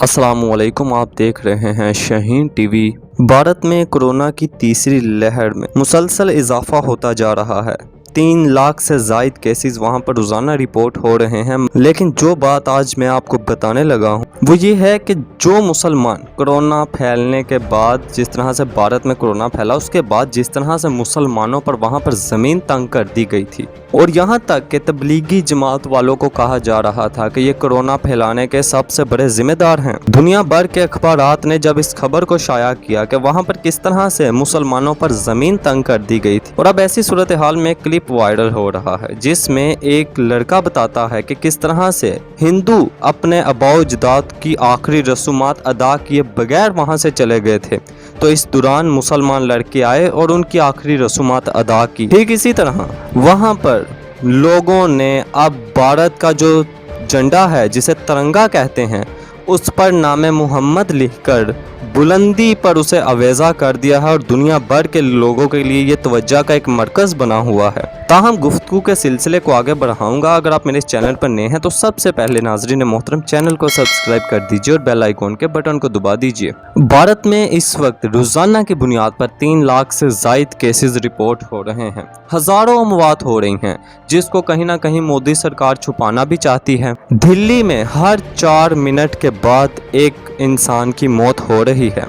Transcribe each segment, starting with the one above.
अस्सलामुअलैकुम, आप देख रहे हैं शाहीन टीवी। भारत में कोरोना की तीसरी लहर में मुसलसल इजाफा होता जा रहा है। 3 लाख से ज़ायद केसेस वहां पर रोज़ाना रिपोर्ट हो रहे हैं। लेकिन जो बात आज मैं आपको बताने लगा हूं वो ये है कि जो मुसलमान कोरोना फैलने के बाद, जिस तरह से भारत में कोरोना फैला, उसके बाद जिस तरह से मुसलमानों पर वहां पर ज़मीन तंग कर दी गई थी और यहाँ तक कि तबलीगी जमात वालों को कहा जा रहा था कि ये कोरोना फैलाने के सबसे बड़े जिम्मेदार हैं। दुनिया भर के अखबारात ने जब इस खबर को शाया किया कि वहाँ पर किस तरह से मुसलमानों पर ज़मीन तंग कर दी गई थी, और अब ऐसी सूरत हाल में क्लिप वायरल हो रहा है जिसमें एक लड़का बताता है कि किस तरह से हिंदू अपने आबाओ अजदाद की आखिरी रसूमात अदा किए बगैर वहाँ से चले गए थे, तो इस दौरान मुसलमान लड़के आए और उनकी आखिरी रसूमात अदा की। ठीक इसी तरह वहाँ पर लोगों ने अब भारत का जो झंडा है, जिसे तिरंगा कहते हैं, उस पर नामे मोहम्मद लिखकर बुलंदी पर उसे अवेजा कर दिया है और दुनिया भर के लोगों के लिए ये तवज्जो का एक मरकज़ बना हुआ है। ताहम गुफ्तगू के सिलसिले को आगे बढ़ाऊंगा। अगर आप मेरे इस चैनल पर नए हैं तो सबसे पहले नाजरीन मोहतरम चैनल को सब्सक्राइब कर दीजिए और बेल आइकॉन के बटन को दबा दीजिए। भारत में इस वक्त रोजाना की बुनियाद पर 3 लाख से ज़ायद केसेस रिपोर्ट हो रहे हैं। हजारों अमवात हो रही हैं, जिसको कहीं ना कहीं मोदी सरकार छुपाना भी चाहती है। दिल्ली में हर 4 मिनट के बाद एक इंसान की मौत हो रही है।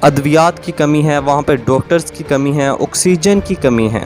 अद्वियात की कमी है, वहाँ पर डॉक्टर्स की कमी है, ऑक्सीजन की कमी है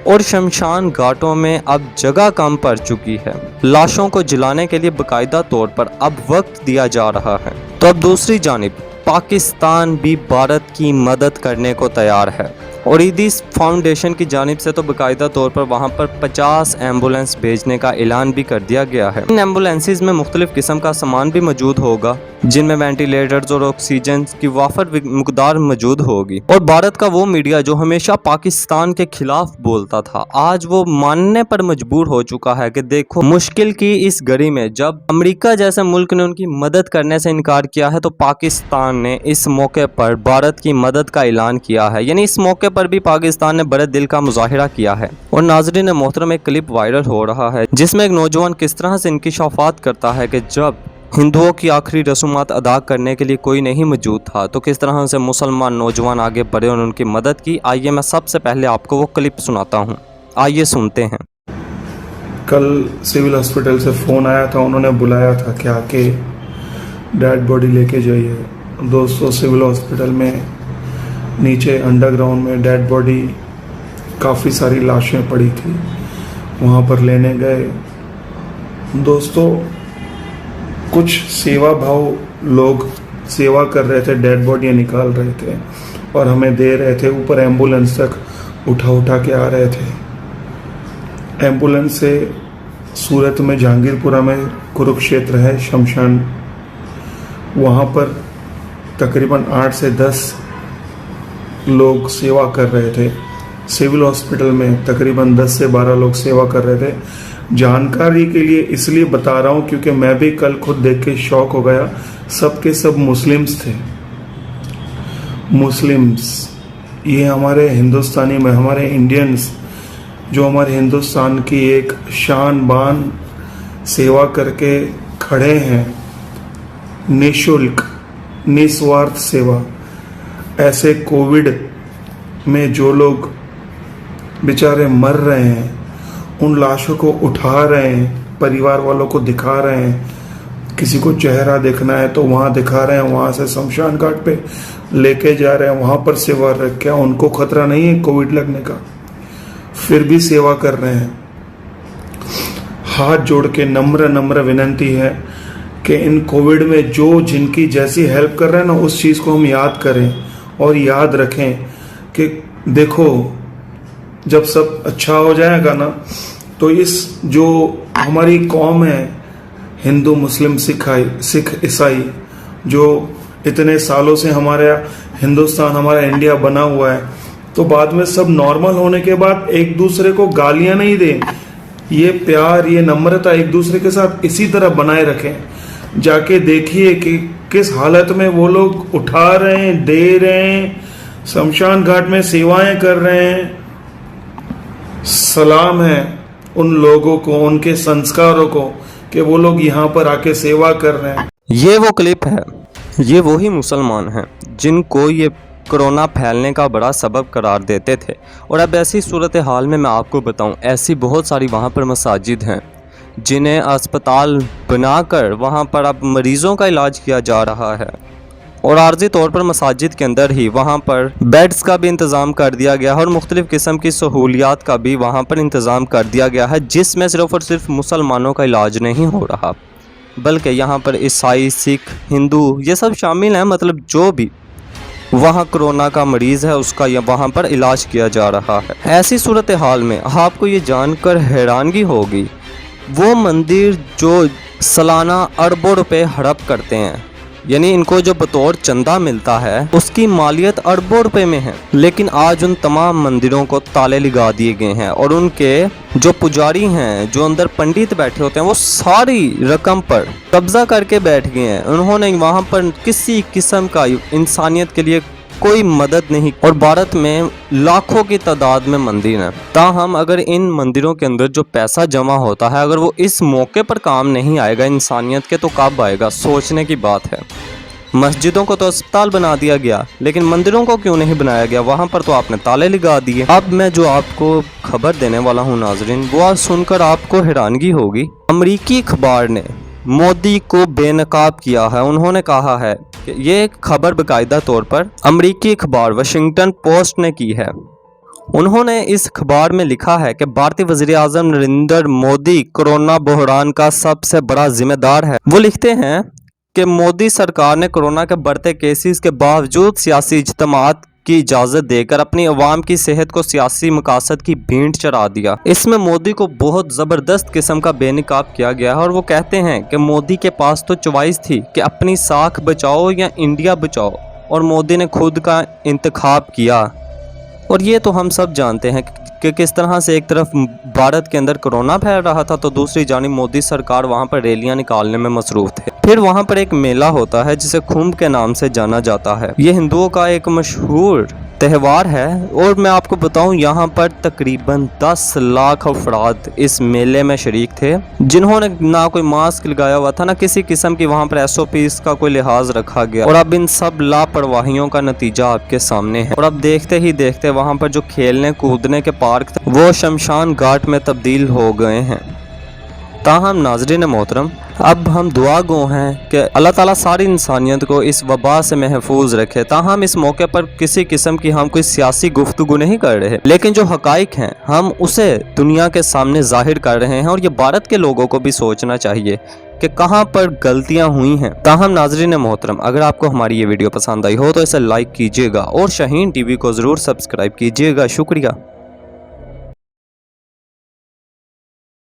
और शमशान घाटों में अब जगह कम पड़ चुकी है। लाशों को जलाने के लिए बाकायदा तौर पर अब वक्त दिया जा रहा है। तो अब दूसरी जानिब पाकिस्तान भी भारत की मदद करने को तैयार है और ईदीस फाउंडेशन की जानिब से तो बाकायदा तौर पर वहाँ पर 50 एम्बुलेंस भेजने का ऐलान भी कर दिया गया है। इन एम्बुलेंसेज में मुख्तलिफ किस्म का सामान भी मौजूद होगा, जिनमें वेंटिलेटर्स और ऑक्सीजन की वाफर मकदार मौजूद होगी। और भारत का वो मीडिया जो हमेशा पाकिस्तान के खिलाफ बोलता था, आज वो मानने पर मजबूर हो चुका है कि देखो, मुश्किल की इस घड़ी में जब अमेरिका जैसे मुल्क ने उनकी मदद करने से इनकार किया है, तो पाकिस्तान ने इस मौके पर भारत की मदद का ऐलान किया है। यानी इस मौके पर भी पाकिस्तान ने बड़े दिल का मुजाहिरा किया है। और नाज़रीन मोहतरम, एक क्लिप वायरल हो रहा है जिसमें एक नौजवान किस तरह से इंकिशाफात करता है कि जब हिंदुओं की आखिरी रसूमात अदा करने के लिए कोई नहीं मौजूद था, तो किस तरह से मुसलमान नौजवान आगे बढ़े और उनकी मदद की। आइए मैं सबसे पहले आपको वो क्लिप सुनाता हूँ, आइए सुनते हैं। कल सिविल हॉस्पिटल से फ़ोन आया था, उन्होंने बुलाया था कि आके डेड बॉडी लेके जाइए। दोस्तों, सिविल हॉस्पिटल में नीचे अंडरग्राउंड में डेड बॉडी काफ़ी सारी लाशें पड़ी थी, वहाँ पर लेने गए। दोस्तों, कुछ सेवा भाव लोग सेवा कर रहे थे, डेड बॉडियाँ निकाल रहे थे और हमें दे रहे थे। ऊपर एम्बुलेंस तक उठा के आ रहे थे। एम्बुलेंस से सूरत में जहांगीरपुरा में कुरुक्षेत्र है शमशान, वहाँ पर तकरीबन 8 से 10 लोग सेवा कर रहे थे। सिविल हॉस्पिटल में तकरीबन 10 से 12 लोग सेवा कर रहे थे। जानकारी के लिए इसलिए बता रहा हूँ क्योंकि मैं भी कल खुद देख के शॉक हो गया। सब के सब मुस्लिम्स थे। मुस्लिम्स, ये हमारे हिंदुस्तानी में, हमारे इंडियंस जो हमारे हिंदुस्तान की एक शान बान सेवा करके खड़े हैं, निःशुल्क निस्वार्थ सेवा। ऐसे कोविड में जो लोग बेचारे मर रहे हैं, उन लाशों को उठा रहे हैं, परिवार वालों को दिखा रहे हैं। किसी को चेहरा देखना है तो वहाँ दिखा रहे हैं, वहाँ से शमशान घाट पे लेके जा रहे हैं, वहाँ पर सेवा रख। क्या उनको खतरा नहीं है कोविड लगने का? फिर भी सेवा कर रहे हैं। हाथ जोड़ के नम्र विनंती है कि इन कोविड में जो जिनकी जैसी हेल्प कर रहे हैं ना, उस चीज़ को हम याद करें और याद रखें कि देखो, जब सब अच्छा हो जाएगा ना, तो इस जो हमारी कौम है, हिंदू मुस्लिम सिख ईसाई, जो इतने सालों से हमारे हिंदुस्तान, हमारा इंडिया बना हुआ है, तो बाद में सब नॉर्मल होने के बाद एक दूसरे को गालियां नहीं दें, ये प्यार, ये नम्रता एक दूसरे के साथ इसी तरह बनाए रखें। जाके देखिए कि किस हालत में वो लोग उठा रहे हैं, दे रहे हैं, शमशान घाट में सेवाएं कर रहे हैं। सलाम है उन लोगों को, उनके संस्कारों को, कि वो लोग यहाँ पर आके सेवा कर रहे हैं। ये वो क्लिप है, ये वही मुसलमान हैं जिनको ये कोरोना फैलने का बड़ा सबब करार देते थे। और अब ऐसी सूरत हाल में मैं आपको बताऊं, ऐसी बहुत सारी वहाँ पर मसाजिद हैं जिन्हें अस्पताल बनाकर वहाँ पर अब मरीज़ों का इलाज किया जा रहा है। और आर्जी तौर पर मसाजिद के अंदर ही वहाँ पर बेड्स का भी इंतज़ाम कर दिया गया है और मुख्तलिफ़ किस्म की सहूलियात का भी वहाँ पर इंतज़ाम कर दिया गया है, जिसमें सिर्फ़ और सिर्फ मुसलमानों का इलाज नहीं हो रहा बल्कि यहाँ पर ईसाई, सिख, हिंदू ये सब शामिल हैं। मतलब जो भी वहाँ कोरोना का मरीज़ है उसका वहाँ पर इलाज किया जा रहा है। ऐसी सूरत हाल में आपको ये जानकर हैरानगी होगी, वो मंदिर जो सालाना अरबों रुपए हड़प करते हैं, यानी इनको जो बतौर चंदा मिलता है उसकी मालियत अरबों रुपए में है, लेकिन आज उन तमाम मंदिरों को ताले लगा दिए गए हैं और उनके जो पुजारी हैं, जो अंदर पंडित बैठे होते हैं, वो सारी रकम पर कब्जा करके बैठ गए हैं। उन्होंने वहाँ पर किसी किस्म का इंसानियत के लिए कोई मदद नहीं। और भारत में लाखों की तादाद में मंदिर हैं, ताहम अगर इन मंदिरों के अंदर जो पैसा जमा होता है अगर वो इस मौके पर काम नहीं आएगा इंसानियत के, तो कब आएगा? सोचने की बात है। मस्जिदों को तो अस्पताल बना दिया गया, लेकिन मंदिरों को क्यों नहीं बनाया गया? वहाँ पर तो आपने ताले लगा दिए। अब मैं जो आपको खबर देने वाला हूँ नाजरीन, वो आज सुनकर आपको हैरानगी होगी। अमरीकी अखबार ने मोदी को बेनकाब किया है। उन्होंने कहा है कि ये खबर बाकायदा तौर पर अमरीकी अखबार वाशिंगटन पोस्ट ने की है। उन्होंने इस अखबार में लिखा है कि भारतीय वज़ीर-ए-आज़म नरेंद्र मोदी कोरोना बहरान का सबसे बड़ा जिम्मेदार है। वो लिखते हैं कि मोदी सरकार ने कोरोना के बढ़ते केसेस के बावजूद सियासी इज्तिमात की इजाज़त देकर अपनी अवाम की सेहत को सियासी मकासद की भेंट चढ़ा दिया। इसमें मोदी को बहुत ज़बरदस्त किस्म का बेनकाब किया गया है और वो कहते हैं कि मोदी के पास तो चॉइस थी कि अपनी साख बचाओ या इंडिया बचाओ, और मोदी ने खुद का इंतखाब किया। और ये तो हम सब जानते हैं कि किस तरह से एक तरफ भारत के अंदर कोरोना फैल रहा था तो दूसरी जानिब मोदी सरकार वहाँ पर रैलियाँ निकालने में मसरूफ़ थे। फिर वहाँ पर एक मेला होता है जिसे कुंभ के नाम से जाना जाता है। ये हिंदुओं का एक मशहूर त्यौहार है और मैं आपको बताऊं यहाँ पर तकरीबन 10 लाख अफराद इस मेले में शरीक थे, जिन्होंने ना कोई मास्क लगाया हुआ था, ना किसी किस्म की वहाँ पर SOPs का कोई लिहाज रखा गया। और अब इन सब लापरवाहियों का नतीजा आपके सामने है। और अब देखते ही देखते वहाँ पर जो खेलने कूदने के पार्क थे वो शमशान घाट में तब्दील हो गए हैं। ताहम नाज़रीन मोहतरम, अब हम दुआ गो हैं कि अल्लाह ताला सारी इंसानियत को इस वबा से महफूज रखे। ताहम इस मौके पर किसी किस्म की हम कोई सियासी गुफ्तगू नहीं कर रहे, लेकिन जो हकाइक हैं हम उसे दुनिया के सामने जाहिर कर रहे हैं। और ये भारत के लोगों को भी सोचना चाहिए कि कहाँ पर गलतियाँ हुई हैं। ताहम नाज़रीन मोहतरम, अगर आपको हमारी ये वीडियो पसंद आई हो तो इसे लाइक कीजिएगा और शाहीन TV को ज़रूर सब्सक्राइब कीजिएगा। शुक्रिया।